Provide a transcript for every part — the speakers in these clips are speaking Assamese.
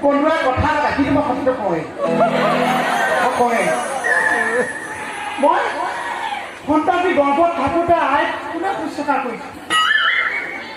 কন্দুৱাই কথা ৰাখি দিব সত্য কয় মই সন্তানটি গৰ্ভত থাকোঁতে আই কোনে শুশ্ৰূষা কৰিছে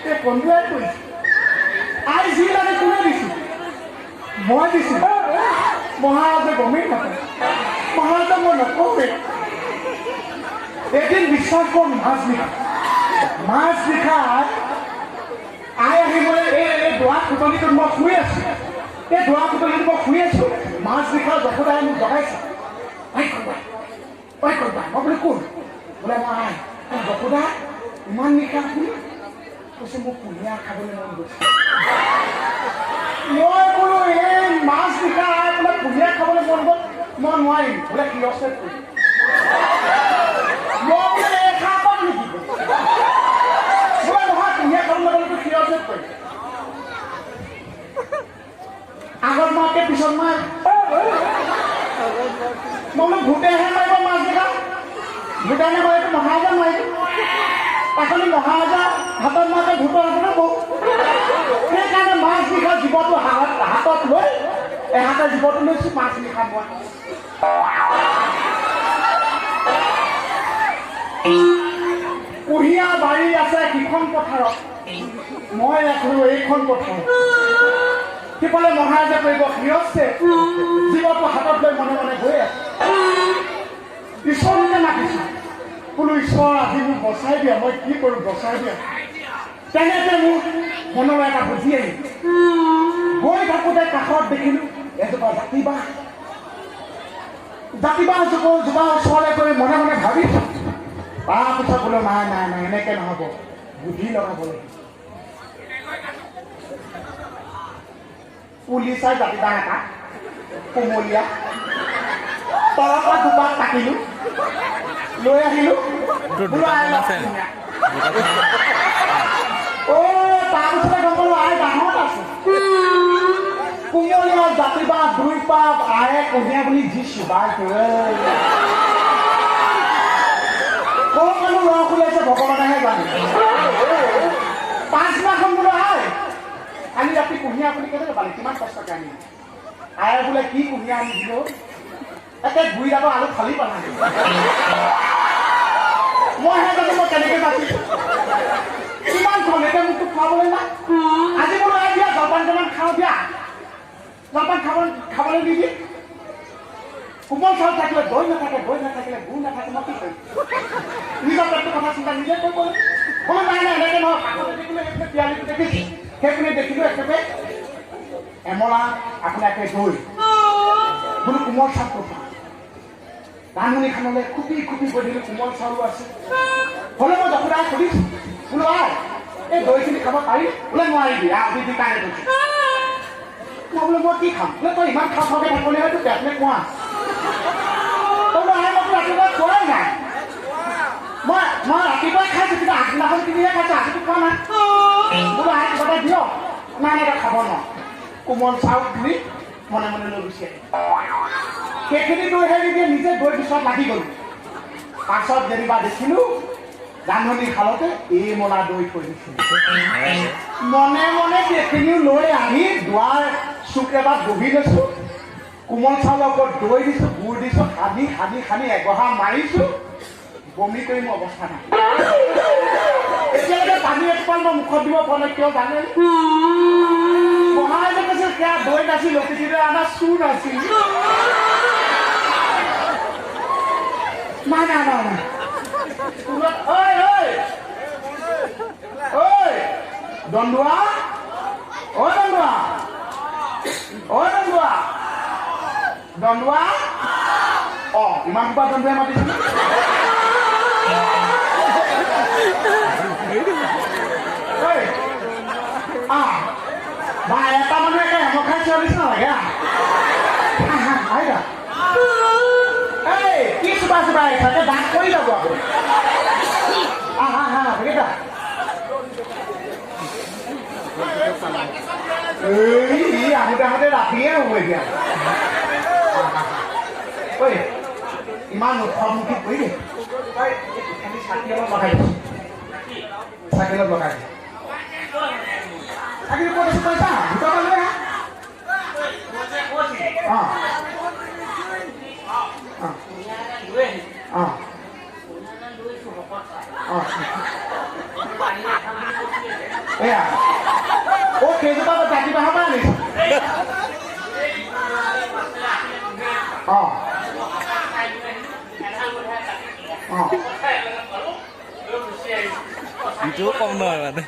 এই কন্দুৱাই কৰিছে আই যি লাগে কোনে দিছোঁ মই দিছোঁ মহাৰাজে গমেই নাপায় মহাৰাজে মই নকওঁৱে এদিন বিশ্বাস কৰোঁ মাছ নিশা আই আহি মই এই দুৱা খুটলিটোত মই শুই আছোঁ এই দুৱা খুটলিটোত মই শুই আছোঁ মাছ নিশা যশোদাই মোক জগাইছে ঐ কৰবা মই বোলে কোন বোলে মই আই যশোদা ইমান নিশা আপুনি কৈছে মোক কুঁহিয়াৰ খাবলৈ মন গৈছে মই বোলো এই মাছ নিশা আই বোলে কুঁহিয়াৰ খাবলৈ মন গ'ল মই নোৱাৰিম বোলে কিয়ছে কৰিম মই বোলে এই খা পাম নেকি বোলে নহয় কুঁহিয়াৰ খাবলৈ গ'লেতো কিয়ছে কৰিম আগত মাকে পিছত মাৰ মই বোলো ভূতেহে মাৰিব মাছ নিশা ভূটানে মাৰিটো মহাৰাজা মাৰিব তাকনি মহাৰাজা হাতত মাকে ভূতৰ হাততে বহ সেইকাৰণে মাছ নিশা জীৱটো হাতত লৈ এহাতে জীৱটো লৈছোঁ মাছ নিশা মই কুঁহিয়াৰ বাৰী আছে সিখন পথাৰত মই ৰাখোঁ এইখন পথাৰত সিফালে মহাৰাজা কৰিব গৃহস্থে জীৱটো হাতত লৈ মনে মনে গৈ আছে ঈশ্বৰকে মাতিছোঁ বোলো ঈশ্বৰ আজি মোক বচাই দিয়া মই কি কৰোঁ বচাই দিয়া তেনেকৈ মোৰ মনৰ এটা বুজি আহিল গৈ থাকোঁতে কাষত দেখিলোঁ এজোপা জাতিবাঁহ জোপা ওচৰলৈ গৈ মনে মনে ভাবিছোঁ তাৰপিছত বোলো নাই নাই নাই এনেকৈ নহ'ব বুদ্ধি লগাব লাগিব পুলি চাই জাতিবাঁহ এটা কোমলীয়া তলৰ পৰা দুপাত কাটিলোঁ লৈ আহিলোঁ তাৰপিছতে গম পালোঁ আই ডাঙৰত আছে কোমলীয়া জাতিবাঁহ দুই পাত আয়ে কুঁহিয়াৰ বুলি যি চুবাই ক'ৰ মানুহ লগ ওলাইছে ভগৱানেহে জানে পাঁচদিনাখন বোলো আই কালি ৰাতি কুঁহিয়াৰ বুলি কেনেকৈ পালি কিমান কষ্টকৈ আনিলে আয়ে বোলে কি কুঁহিয়াৰ আনি দিলোঁ একে গুৰি দাঁতৰ আলু ফালি পেলাই মই সেইকাৰণে মই কেনেকৈ বাচিছোঁ কিমান খাম এতিয়া মোকতো খুৱাবলৈ নাই আজি বোলো আই দিয়া জলপান কেইটামান খাওঁ দিয়া জলপান খাবলৈ নিদি কোমল চাউল থাকিলে দৈ নাথাকিলে গুড় নাথাকে মই কি কৰিম নিজৰ পেটটোৰ কথা চিন্তা নিজে কৰিব বোলো নাই নাই এনেকৈ নহয় দেখিলোঁ সেইপিনে পিয়ালিটো দেখিছোঁ সেইপিনে দেখিলোঁ একেবাৰে এমলা আপোনাৰ একে দৈ বোলো কোমল চাউল কথা ৰান্ধনীখনলৈ খুপি খুপি গৈ দিলোঁ কোমল চাউলো আছে হ'লে মই যশোদাই সুধিছোঁ বোলো আই এই দৈখিনি খাব পাৰি বোলে নোৱাৰিবি আজি দি কাৰণে কৈছোঁ মই বোলো মই কি খাম বোলে তই ইমান খাওঁকৈ থাকোঁনে হয়তো পেটলে কোৱা তই বোলো আই মইতো ৰাতিপুৱা খোৱাই নাই মই ৰাতিপুৱাই খাইছোঁ কিন্তু আগদিনাখন কিনিহে খাইছোঁ আজিতো খোৱা নাই বোলো আই কিবা এটা দিয়ক নাই নাই খাব নোৱাৰোঁ কোমল চাউল কিনি মনে মনে লৈ গুচি আহিম সেইখিনি দৈ হেৰি দিয়ে নিজে দৈ পিছত লাগি গ'লোঁ পাছত যেনিবা দেখিলোঁ ৰান্ধনী খালতে এই মলা দৈ থৈ দিছিলোঁ মনে মনে সেইখিনিও লৈ আহি দুৱাৰ চুক এটাত বহি লৈছোঁ কোমল চাউলৰ ওপৰত দৈ দিছোঁ গুড় দিছোঁ সানি এগঢ়া মাৰিছোঁ বমি কৰি মোৰ অৱস্থা নাই এতিয়ালৈকে পানী এটোপাল মই মুখত দিব পৰা নাই কিয় জানে মহাৰাজে কৈছে সেয়া দৈ নাছিল অতিথিৰে আমাৰ চুৰ নাছিল নাই নাই নাই নাই দন্দুৱা ইমান সোপা দন্দুৱাই মাতিছিল বা এটা মানুহে একে হেম খাই চলিছ নালাগে আহিবা এই কি চোপা তাকে দাঁত কৰি যাব আপুনি কেইটা এই আহোঁতে ৰাতিয়ে হ'ব এতিয়া ঐ ইমান মুখামুখি কৰি দে চাকি অলপ লগাই দিছোঁ চাকি অলপ লগাই দিছোঁ চাকি ক'ত আছে পইচা ভিতৰতে লৈ আহা বাবা জাতি বাবা নি Itu kok mana?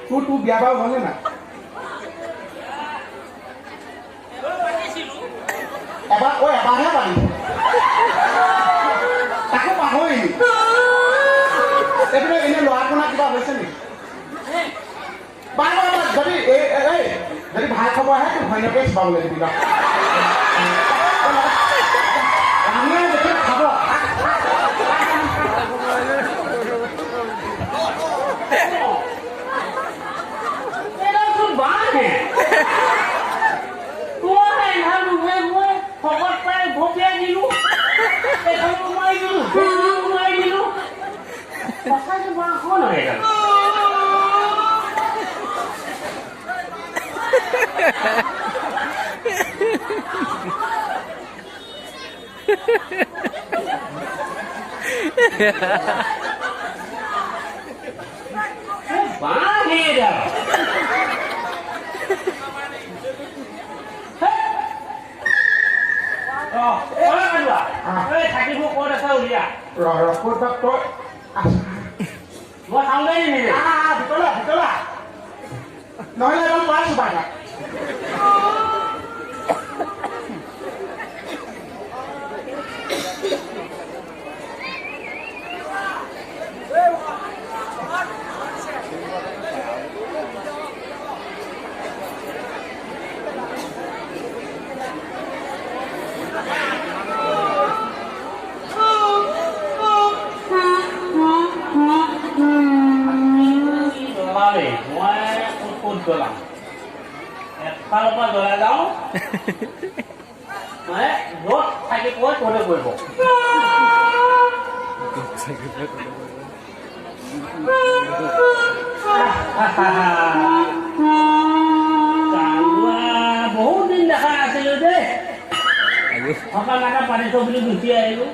Tu biar bawa mana nak? Oi, abang apa ni? Tak apa hoi. Tapi ini luar pun nak kita bersih ni. Bang, jadi jadi bahaya kau tu hanya kes bawa lagi bila. Ramai betul khabar. Rồi cô bắt tôi. Mua thằng đây này. Betul lah. Nói lại bang quá sebanyak. Dolar. Kalau apa dolar tahu? Rot sakit kuat boleh boleh. Jangan बहुत दिन देखा ऐसे जो दे. apa laka pada tu beli dunia itu?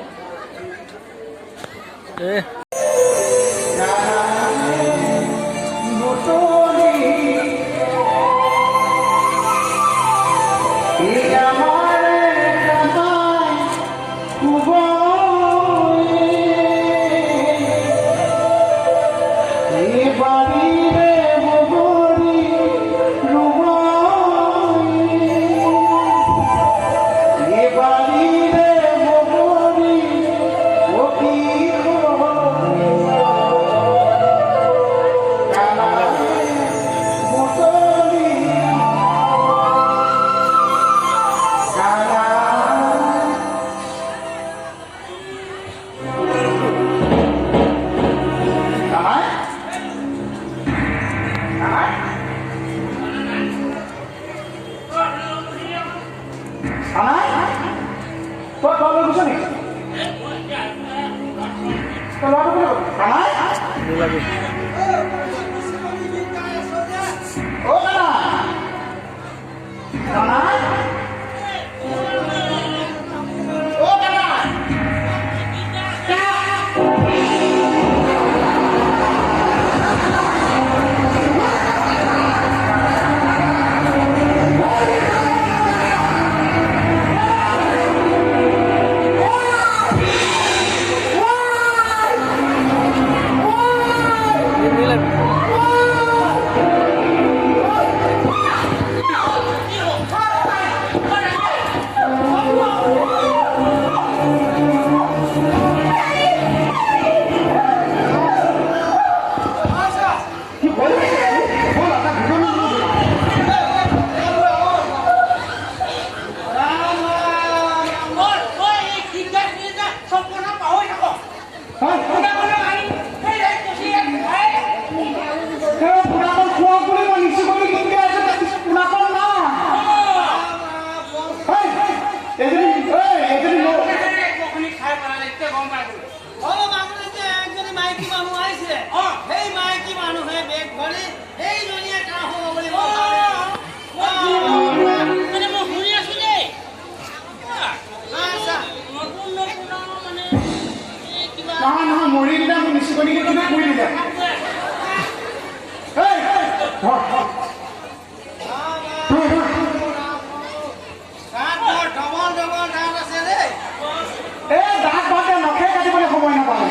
এই দাঁত ভাতে নখে কাটিবলৈ সময় নাপাওঁ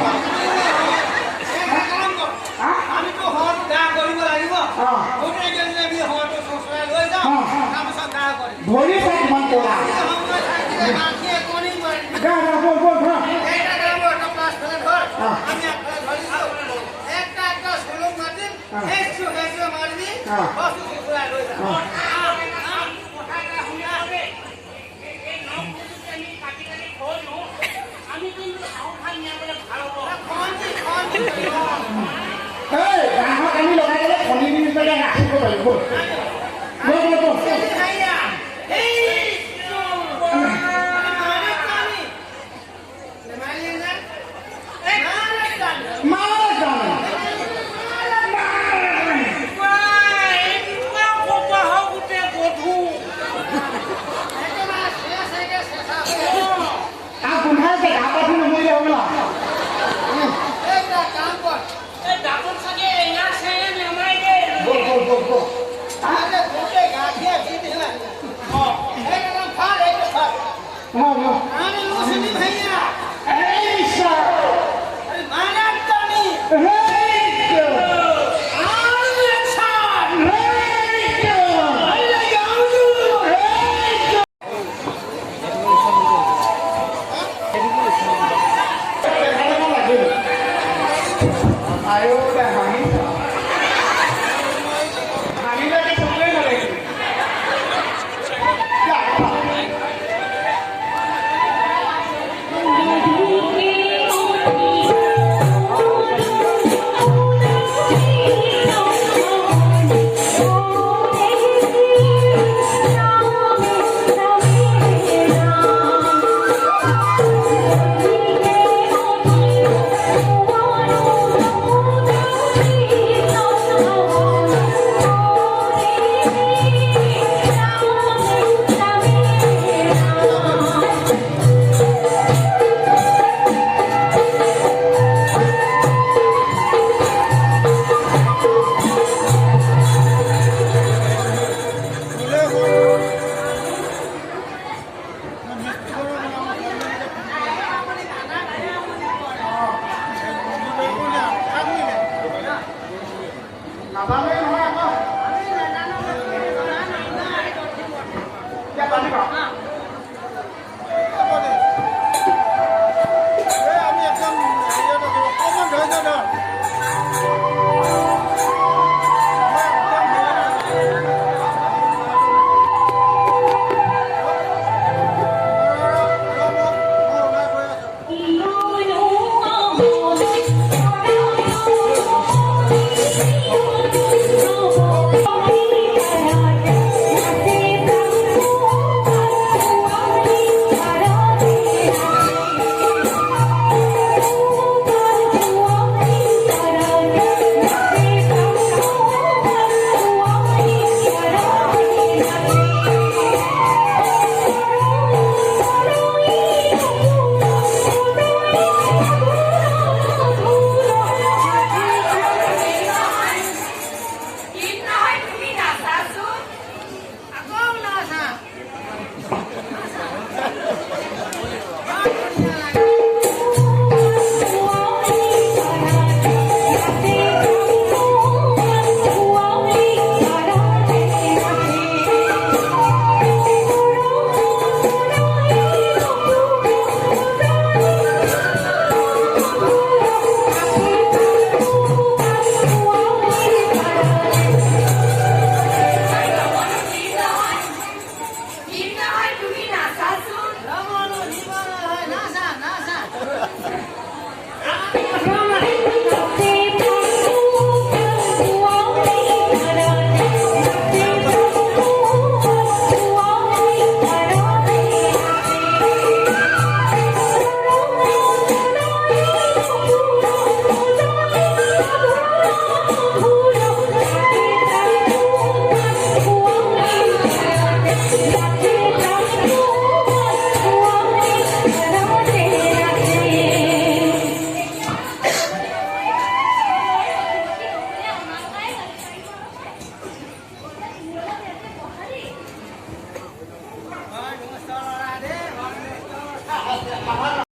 ধৰি চাই কিমান ক'লা আমি লগাই গ'লে কণী দিন পেলাই ৰাখিব পাৰিব Go.